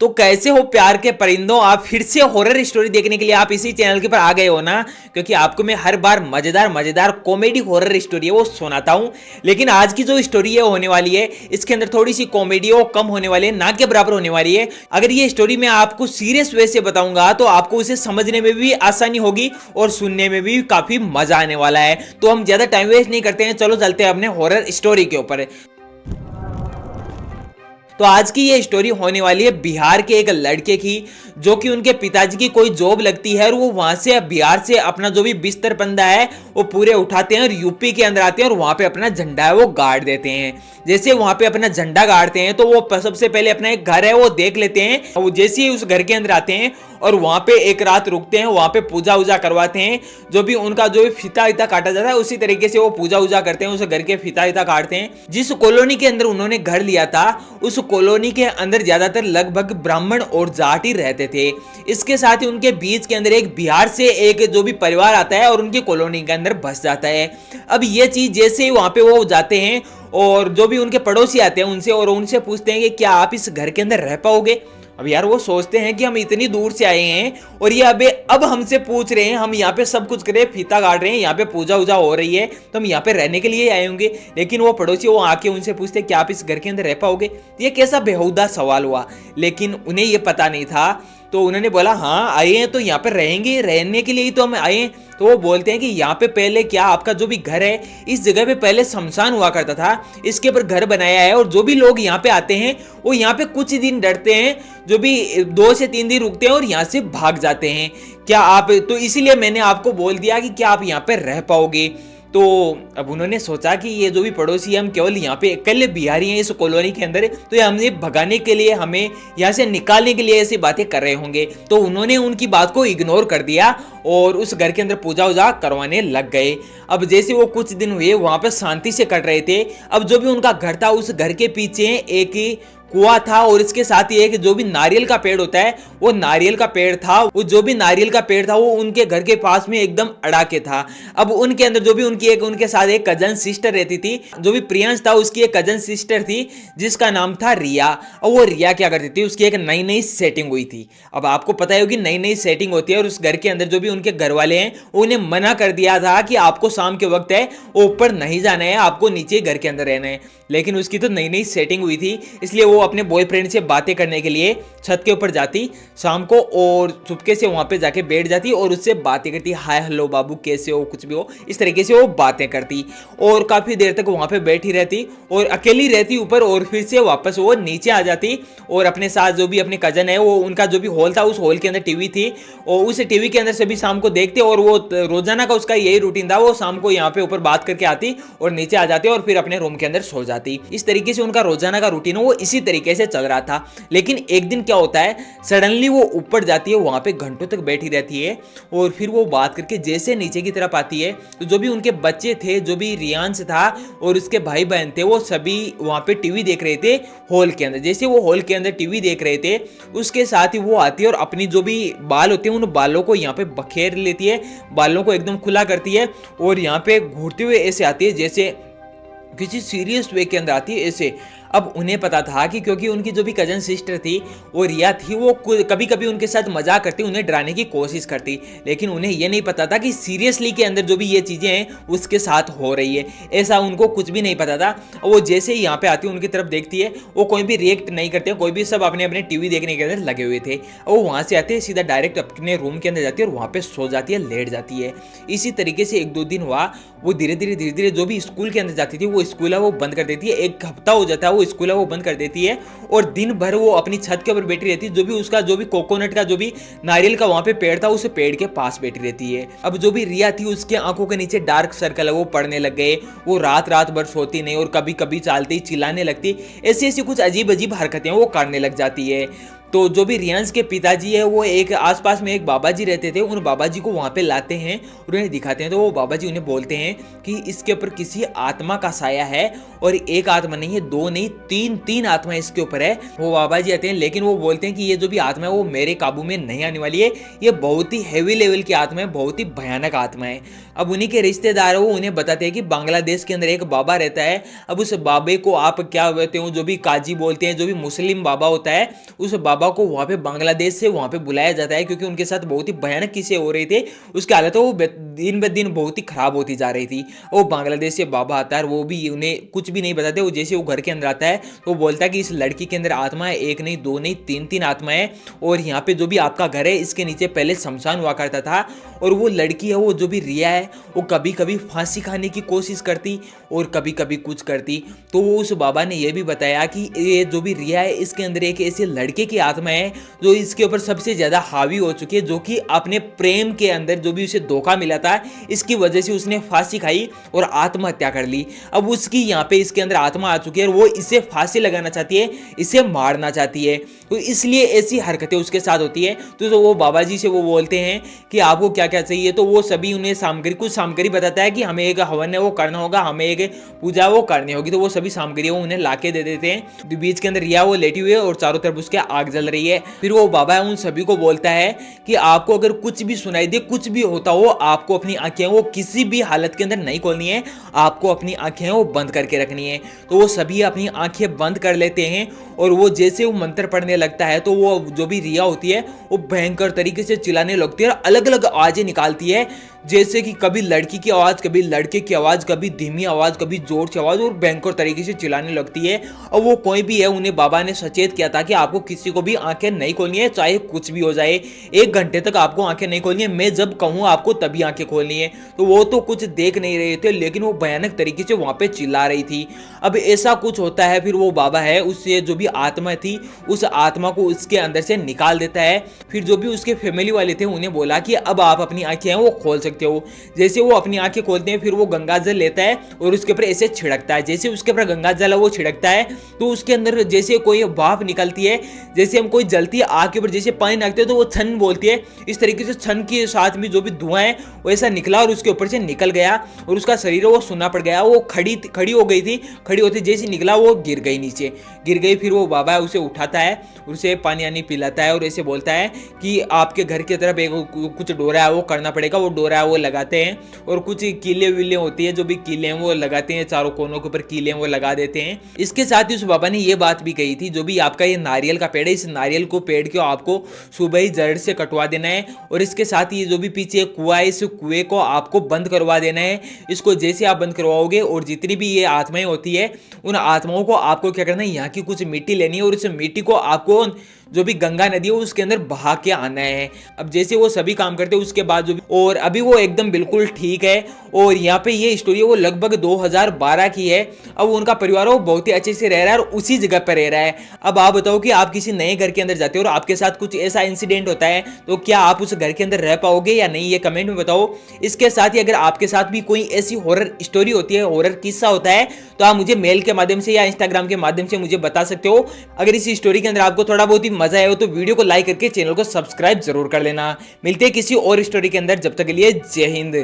तो कैसे हो प्यार के परिंदों, आप फिर से हॉरर स्टोरी देखने के लिए आप इसी चैनल के पर आ गए हो ना। क्योंकि आपको मैं हर बार मजेदार मजेदार कॉमेडी हॉरर स्टोरी है वो सुनाता हूं। लेकिन आज की जो स्टोरी है होने वाली है, इसके अंदर थोड़ी सी कॉमेडी और कम होने वाली है, ना के बराबर होने वाली है। अगर ये स्टोरी मैं आपको सीरियस वे से बताऊंगा तो आपको उसे समझने में भी आसानी होगी और सुनने में भी काफी मजा आने वाला है। तो हम ज्यादा टाइम वेस्ट नहीं करते हैं, चलो चलते हैं अपने हॉरर स्टोरी के ऊपर। तो आज की ये स्टोरी होने वाली है बिहार के एक लड़के की, जो कि उनके पिताजी की कोई जॉब लगती है और वो वहां से बिहार से अपना जो भी बिस्तर बंदा है वो पूरे उठाते हैं और यूपी के अंदर आते हैं और वहां पे अपना झंडा है वो गाड़ देते हैं। जैसे वहां पे अपना झंडा गाड़ते हैं तो वो सबसे पहले अपना एक घर है वो देख लेते हैं। वो जैसे ही उस घर के अंदर आते हैं और वहां पे एक रात रुकते हैं, वहां पे पूजा उजा करवाते हैं। जो भी उनका जो भी फीता वीता काटा जाता है उसी तरीके से वो पूजा उजा करते हैं, उस घर के फीता वीता काटते हैं। जिस कॉलोनी के अंदर उन्होंने घर लिया था उस कॉलोनी के अंदर ज्यादातर लगभग ब्राह्मण और जाट ही रहते थे। इसके साथ ही उनके बीच के अंदर एक बिहार से एक जो भी परिवार आता है और उनकी कॉलोनी के अंदर बस जाता है। अब ये चीज जैसे ही वहां पे वो जाते हैं और जो भी उनके पड़ोसी आते हैं उनसे और उनसे पूछते हैं कि क्या आप इस घर के अंदर रह पाओगे। अब यार वो सोचते हैं कि हम इतनी दूर से आए हैं और ये अब हमसे पूछ रहे हैं, हम यहाँ पे सब कुछ करे फीता काट रहे हैं, यहाँ पे पूजा उजा हो रही है तो हम यहाँ पे रहने के लिए आए होंगे। लेकिन वो पड़ोसी वो आके उनसे पूछते हैं कि आप इस घर के अंदर रह पाओगे। ये कैसा बेहुदा सवाल हुआ, लेकिन उन्हें ये पता नहीं था। तो उन्होंने बोला हाँ आए हैं तो यहाँ पर रहेंगे, रहने के लिए ही तो हम आए हैं। तो वो बोलते हैं कि यहाँ पे पहले क्या आपका जो भी घर है इस जगह पे पहले शमशान हुआ करता था, इसके ऊपर घर बनाया है और जो भी लोग यहाँ पे आते हैं वो यहाँ पे कुछ दिन डरते हैं, जो भी 2 से 3 दिन रुकते हैं और यहाँ से भाग जाते हैं। क्या आप तो इसीलिए मैंने आपको बोल दिया कि क्या आप यहाँ पे रह पाओगे। तो अब उन्होंने सोचा कि ये जो भी पड़ोसी है हम केवल यहाँ पे अकेले बिहारी हैं इस कॉलोनी के अंदर, तो ये हमने भगाने के लिए हमें यहाँ से निकालने के लिए ऐसी बातें कर रहे होंगे। तो उन्होंने उनकी बात को इग्नोर कर दिया और उस घर के अंदर पूजा उजा करवाने लग गए। अब जैसे वो कुछ दिन हुए वहां पर शांति से कट रहे थे। अब जो भी उनका घर था उस घर के पीछे एक कुआं था और इसके साथ ही एक जो भी नारियल का पेड़ होता है वो नारियल का पेड़ था। वो जो भी नारियल का पेड़ था वो उनके घर के पास में एकदम अड़ा के था। अब उनके अंदर जो भी उनके साथ एक कजन सिस्टर रहती थी, जो भी प्रियांश था उसकी एक कजन सिस्टर थी जिसका नाम था रिया। और वो रिया क्या करती थी, उसकी एक नई नई सेटिंग हुई थी। अब आपको पता है कि नई नई सेटिंग होती है और उस घर के अंदर जो भी उनके घर वाले हैं उन्हें मना कर दिया था कि आपको शाम के वक्त है ऊपर नहीं जाना है, आपको नीचे घर के अंदर रहना है। लेकिन उसकी तो नई नई सेटिंग हुई थी, इसलिए वो अपने बॉयफ्रेंड से बातें करने के लिए छत के ऊपर जाती शाम को और चुपके से वहां पे जाके बैठ जाती और उससे बातें करती, हाय हेलो बाबू कैसे हो, कुछ भी हो, इस तरीके से वो बातें करती और काफी देर तक वहां पे बैठी रहती और अकेली रहती ऊपर और फिर से वापस वो नीचे आ जाती और अपने साथ जो भी अपने कजन है वो उनका जो भी हॉल था उस हॉल के अंदर टीवी थी और उस टीवी के अंदर सभी शाम को देखते और वो रोजाना का उसका यही रूटीन था, वो शाम को यहाँ पे ऊपर बात करके आती और नीचे आ जाती और फिर अपने रूम के अंदर सो जाती। इस तरीके से उनका रोजाना का रूटीन वो इसी तरीके से चल रहा था। लेकिन एक दिन क्या होता है, सडनली वो ऊपर जाती है, वहां पे घंटों तक बैठी रहती है और फिर वो बात करके जैसे नीचे की तरफ आती है तो जो भी उनके बच्चे थे, जो भी रियांश था और उसके भाई बहन थे, वो सभी वहां पे टीवी देख रहे थे हॉल के अंदर। जैसे वो हॉल के अंदर टीवी देख रहे थे उसके साथ ही वो आती है और अपनी जो भी बाल होते हैं उन बालों को यहाँ पे बखेर लेती है, बालों को एकदम खुला करती है और यहाँ पे घूरते हुए ऐसे आती है जैसे किसी सीरियस वे के अंदर आती है ऐसे। अब उन्हें पता था कि क्योंकि उनकी जो भी कजन सिस्टर थी वो रिया थी, वो कभी कभी उनके साथ मजाक करती, उन्हें डराने की कोशिश करती, लेकिन उन्हें यह नहीं पता था कि सीरियसली के अंदर जो भी ये चीजें हैं उसके साथ हो रही है, ऐसा उनको कुछ भी नहीं पता था। और वो जैसे ही यहाँ पे आती है उनकी तरफ देखती है, वो कोई भी रिएक्ट नहीं करते, कोई भी सब अपने अपने टीवी देखने के अंदर लगे हुए थे। और वो वहां से आते हैं सीधा डायरेक्ट अपने रूम के अंदर जाती है और वहां पे सो जाती है, लेट जाती है। इसी तरीके से 1-2 दिन हुआ, वो धीरे धीरे जो भी स्कूल के अंदर जाती थी वो स्कूल है वो बंद कर देती है। 1 हफ्ता हो जाता है वो स्कूल है वो बंद कर देती है और दिन भर वो अपनी छत के ऊपर बैठी रहती है। जो भी उसका जो भी कोकोनट का जो भी नारियल का वहां पे पेड़ था उस पेड़ के पास बैठी रहती है। अब जो भी रिया थी उसके आंखों के नीचे डार्क सर्कल है वो पड़ने लग गए, वो रात भर सोती नहीं और कभी कभी चालती चिल्लाने लगती, ऐसी ऐसी कुछ अजीब अजीब हरकतें वो करने लग जाती है। तो जो भी रियांश के पिताजी है वो एक आसपास में एक बाबा जी रहते थे, उन बाबा जी को वहां पे लाते हैं और उन्हें दिखाते हैं। तो वो बाबा जी उन्हें बोलते हैं कि इसके ऊपर किसी आत्मा का साया है और एक आत्मा नहीं है, 2 नहीं 3 आत्मा इसके ऊपर है। वो बाबा जी आते हैं लेकिन वो बोलते हैं कि ये जो भी आत्मा है वो मेरे काबू में नहीं आने वाली है, ये बहुत ही हैवी लेवल की आत्मा है, बहुत ही भयानक आत्मा है। अब उन्हीं के रिश्तेदार वो उन्हें बताते हैं कि बांग्लादेश के अंदर एक बाबा रहता है। अब उस बाबे को आप क्या बोलते हो, जो भी काजी बोलते हैं, जो भी मुस्लिम बाबा होता है, उस बाबा को वहाँ पे बांग्लादेश से वहाँ पे बुलाया जाता है, क्योंकि उनके साथ बहुत ही भयानक किस्से हो रहे थे। उसकी हालत वो दिन ब दिन बहुत ही खराब होती जा रही थी। वो बांग्लादेश से बाबा आता है, वो भी उन्हें कुछ भी नहीं बताते। वो जैसे वो घर के अंदर आता है तो वो बोलता है कि इस लड़की के अंदर आत्मा है, एक नहीं दो नहीं तीन तीन आत्मा है, और यहाँ पे जो भी आपका घर है इसके नीचे पहले शमशान हुआ करता था। और वो लड़की है, वो जो भी रिया है, वो कभी कभी फांसी खाने की कोशिश करती और कभी कभी कुछ करती। तो वो उस बाबा ने यह भी बताया कि ये जो भी रिया है इसके अंदर एक ऐसे लड़के की आत्मा है जो इसके ऊपर सबसे ज़्यादा हावी हो चुकी है, जो कि अपने प्रेम के अंदर जो भी उसे धोखा मिला था इसकी वजह से उसने फांसी खाई और आत्महत्या कर ली। अब उसकी यहाँ पे इसके अंदर आत्मा आ चुकी है और वो इसे फांसी लगाना चाहती है, इसे मारना चाहती है, तो इसलिए ऐसी हरकतें उसके साथ होती है। तो वो बाबा जी से वो बोलते हैं कि आपको क्या क्या चाहिए, तो वो सभी उन्हें सामग्री, कुछ सामग्री बताता है कि हमें एक हवन है वो करना होगा, हमें एक पूजा वो करनी होगी। तो वो सभी सामग्री वो उन्हें लाके दे देते हैं। तो बीच के अंदर रिया वो लेटी हुई है और चारों तरफ उसके आग जल रही है। फिर वो बाबा उन सभी को बोलता है कि आपको अगर कुछ भी सुनाई दे, कुछ भी होता हो, आपको अपनी आंखें वो किसी भी हालत के अंदर नहीं खोलनी है, आपको अपनी आंखें वो बंद करके रखनी है। तो वो सभी अपनी आंखें बंद कर लेते हैं और वो जैसे वो मंत्र पढ़ने लगता है तो वो जो भी रिया होती है वो भयंकर तरीके से चिल्लाने लगती है और अलग अलग आवाजें निकालती है, जैसे कि कभी लड़की की आवाज़, कभी लड़के की आवाज़, कभी धीमी आवाज़, कभी जोर से आवाज़, और भयंकर तरीके से चिल्लाने लगती है। और वो कोई भी है, उन्हें बाबा ने सचेत किया था कि आपको किसी को भी आंखें नहीं खोलनी है, चाहे कुछ भी हो जाए, 1 घंटे तक आपको आंखें नहीं खोलनी है, मैं जब कहूँ आपको तभी आंखें खोलनी है। तो वो तो कुछ देख नहीं रहे थे, लेकिन वो भयानक तरीके से वहाँ पे चिल्ला रही थी। अब ऐसा कुछ होता है, फिर वो बाबा है उससे जो भी आत्मा थी उस आत्मा को उसके अंदर से निकाल देता है। फिर जो भी उसके फैमिली वाले थे उन्हें बोला कि अब आप अपनी आंखें हैं वो खोल सकते हो। जैसे वो अपनी आंखें खोलते हैं फिर वो गंगा जल लेता है और उसके ऊपर ऐसे छिड़कता है। जैसे उसके ऊपर गंगा जल वो छिड़कता है तो उसके अंदर जैसे कोई भाप निकलती है, जैसे हम कोई जलती आग के ऊपर जैसे पानी नाखते हैं तो वो छन बोलती है, इस तरीके से छन के साथ में जो भी धुआं है वो ऐसा निकला और उसके ऊपर से निकल गया और उसका शरीर वो सुना पड़ गया। वो खड़ी हो गई थी, खड़ी होती जैसे निकला वो गिर गई, नीचे गिर गई। फिर वो बाबा उसे उठाता है, उसे पानी आनी पिलाता है और ऐसे बोलता है कि आपके घर की तरफ एक कुछ डोरा है वो करना पड़ेगा। वो डोरा है वो लगाते हैं और कुछ कीले वीले होती है, जो भी कीले हैं वो लगाते हैं, चारों कोनों के ऊपर कीले वो लगा देते हैं। इसके साथ ही उस बाबा ने ये बात भी कही थी, जो भी आपका ये नारियल का पेड़ है, इस नारियल को पेड़ को आपको सुबह ही जड़ से कटवा देना है और इसके साथ ही जो भी पीछे कुआं है इस कुएं को आपको बंद करवा देना है। इसको जैसे आप बंद करवाओगे और जितनी भी ये आत्माएं होती है उन आत्माओं को आपको क्या करना है, यहाँ की कुछ मिट्टी लेनी है और इस मिट्टी को आपको जो भी गंगा नदी है उसके अंदर बहा के आना है। अब जैसे वो सभी काम करते हैं उसके बाद जो भी, और अभी वो एकदम बिल्कुल ठीक है। और यहाँ पे ये स्टोरी वो लगभग 2012 की है। अब उनका परिवार वो बहुत ही अच्छे से रह रहा है और उसी जगह पर रह रहा है। अब आप बताओ कि आप किसी नए घर के अंदर जाते हो और आपके साथ कुछ ऐसा इंसिडेंट होता है तो क्या आप उस घर के अंदर रह पाओगे या नहीं, ये कमेंट में बताओ। इसके साथ ही अगर आपके साथ भी कोई ऐसी हॉरर स्टोरी होती है, हॉरर किस्सा होता है, तो आप मुझे मेल के माध्यम से या इंस्टाग्राम के माध्यम से मुझे बता सकते हो। अगर इस स्टोरी के अंदर आपको थोड़ा बहुत ही मजा आया हो तो वीडियो को लाइक करके चैनल को सब्सक्राइब जरूर कर लेना। मिलते हैं किसी और स्टोरी के अंदर, जब तक के लिए जय हिंद।